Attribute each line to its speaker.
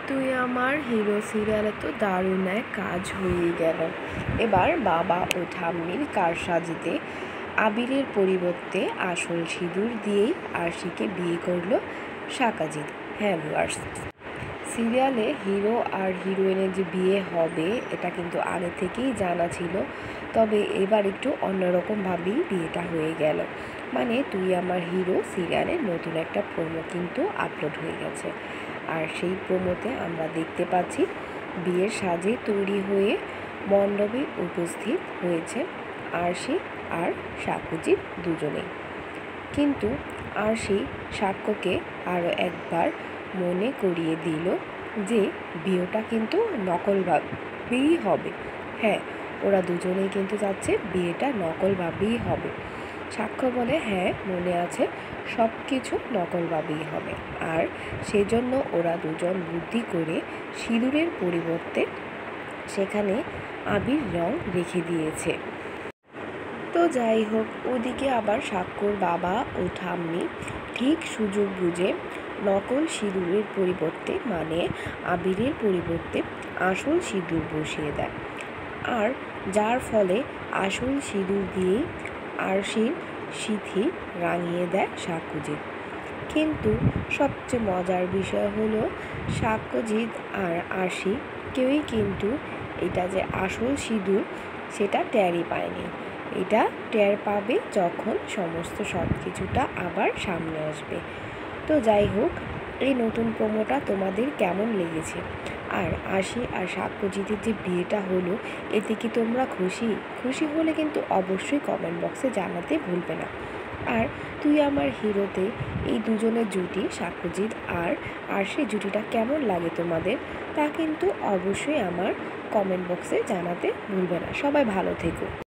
Speaker 1: তুই আমার হিরো সিরিয়ালে তো দারুণ এক কাজ হয়ে গেল। এবার বাবা ও ঠাম্মির কারসাজিতে আবিরের পরিবর্তে আসল সিঁদুর দিয়েই আরশিকে বিয়ে করলো সাকাজিৎ। হ্যাঁ ভিউয়ার্স, সিরিয়ালে হিরো আর হিরোইনের যে বিয়ে হবে এটা কিন্তু আগে থেকেই জানা ছিল, তবে এবার একটু অন্যরকমভাবেই বিয়েটা হয়ে গেল। মানে তুই আমার হিরো সিরিয়ালের নতুন একটা প্রোমো কিন্তু আপলোড হয়ে গেছে, আর সেই প্রোমোতে আমরা দেখতে পাচ্ছি বিয়ের সাজে তৈরি হয়ে মণ্ডপে উপস্থিত হয়েছে আরশি আর সাক্ষ্যজিৎ দুজনেই। কিন্তু আরশি সাক্ষ্যকে আরও একবার মনে করিয়ে দিল যে বিয়েটা কিন্তু নকলভাবেই হবে। হ্যাঁ, ওরা দুজনেই কিন্তু চাচ্ছে বিয়েটা নকলভাবেই হবে। সাক্ষ্য বলে হ্যাঁ মনে আছে, সব কিছু নকলভাবেই হবে, আর সেজন্য ওরা দুজন বুদ্ধি করে সিঁদুরের পরিবর্তে সেখানে আবির রং রেখে দিয়েছে। তো যাই হোক, ওদিকে আবার সাক্ষ্যর বাবা ও ঠাম্মি ঠিক সুযোগ বুঝে নকল সিঁদুরের পরিবর্তে মানে আবিরের পরিবর্তে আসল সিঁদুর বসিয়ে দেয়, আর যার ফলে আসল সিঁদুর দিয়েই আরশির সিঁথি রাঙিয়ে দেয় সাক্ষ্যজিৎ। কিন্তু সবচেয়ে মজার বিষয় হলো সাক্ষ্যজিৎ আর আরশি কেউই কিন্তু এটা যে আসল সিঁদুর সেটা টেরই পায়নি। এটা টের পাবে যখন সমস্ত সব কিছুটা আবার সামনে আসবে। তো যাই হোক, এই নতুন প্রোমোটা তোমাদের কেমন লেগেছে? আর আরশি আর সাক্ষ্যজিতের যে বিয়েটা হলো, এতে কি তোমরা খুশি হলে কিন্তু অবশ্যই কমেন্ট বক্সে জানাতে ভুলবে না। আর তুই আমার হিরোতে এই দুজনের জুটি সাক্ষ্যজিৎ আর আরশির জুটিটা কেমন লাগে তোমাদের, তা কিন্তু অবশ্যই আমার কমেন্ট বক্সে জানাতে ভুলবে না। সবাই ভালো থেকো।